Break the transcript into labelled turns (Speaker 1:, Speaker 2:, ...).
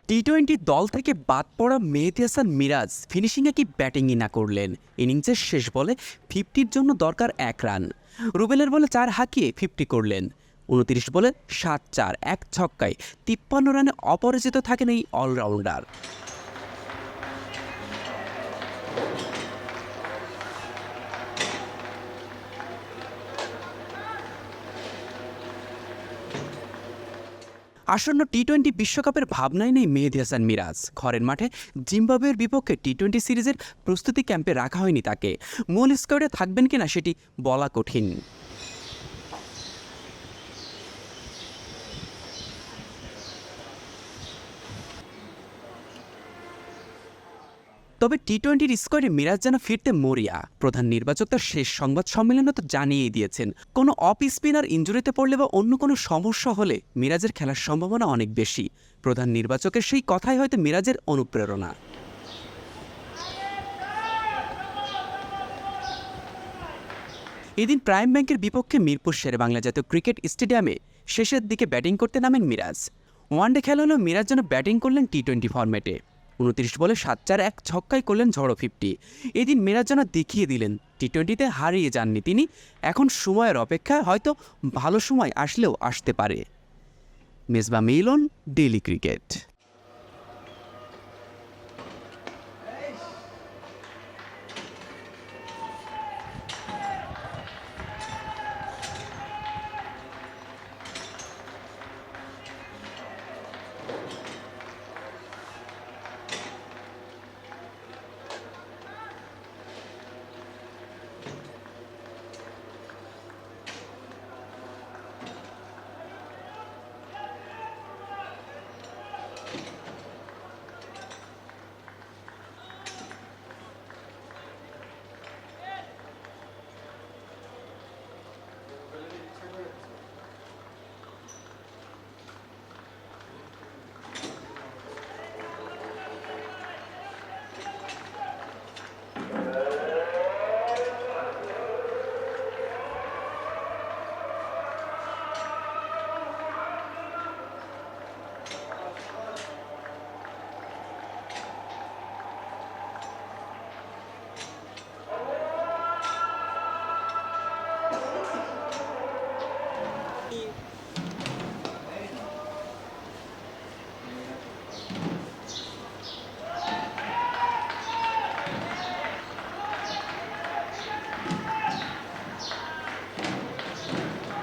Speaker 1: টি-20 দল থেকে বাদ পড়া মেহেদী হাসান মিরাজ ফিনিশিংয়ে কি ব্যাটিংই না করলেন। ইনিংসের শেষ বলে 50-র জন্য দরকার 1 রান। রুবেলের বলে 4 হাঁকিয়ে 50 করলেন। 29 বলে 7-4 এক ছক্কায় 53 রানে অপরাজিত থাকেন এই অলরাউন্ডার। আসন্ন টি-20 বিশ্বকাপের ভাবনাই নেই মেহেদী হাসান মিরাজ। ঘরের মাঠে জিম্বাবুয়ের বিপক্ষে টি-20 সিরিজের প্রস্তুতি ক্যাম্পে রাখা হয়নি তাকে। মূল স্কোয়াডে থাকবেন কিনা সেটি বলা কঠিন। তবে টি-20 স্কোয়াডে মিরাজ যেন ফিরতে মরিয়া। প্রধান নির্বাচক তার শেষ সংবাদ সম্মেলনে তো জানিয়েই দিয়েছেন, কোনো অফ স্পিনার ইনজুরিতে পড়লে বা অন্য কোনো সমস্যা হলে মিরাজের খেলার সম্ভাবনা অনেক বেশি। প্রধান নির্বাচকের সেই কথাই হয়তো মিরাজের অনুপ্রেরণা। এদিন প্রাইম ব্যাংকের বিপক্ষে মিরপুর শেরেবাংলা জাতীয় ক্রিকেট স্টেডিয়ামে শেষের দিকে ব্যাটিং করতে নামেন মিরাজ। ওয়ানডে খেলা হলেও মিরাজ যেন ব্যাটিং করলেন টি-20 ফরম্যাটে। 29 বলে 7-4 এক ছক্কায় করলেন ঝড়ো 50। এদিন মিরাজ যেন দেখিয়ে দিলেন টি-20তে হারিয়ে যাননি তিনি। এখন সময়ের অপেক্ষায়, হয়তো ভালো সময় আসলেও আসতে পারে। মেজবা মিলন, ডেইলি ক্রিকেট।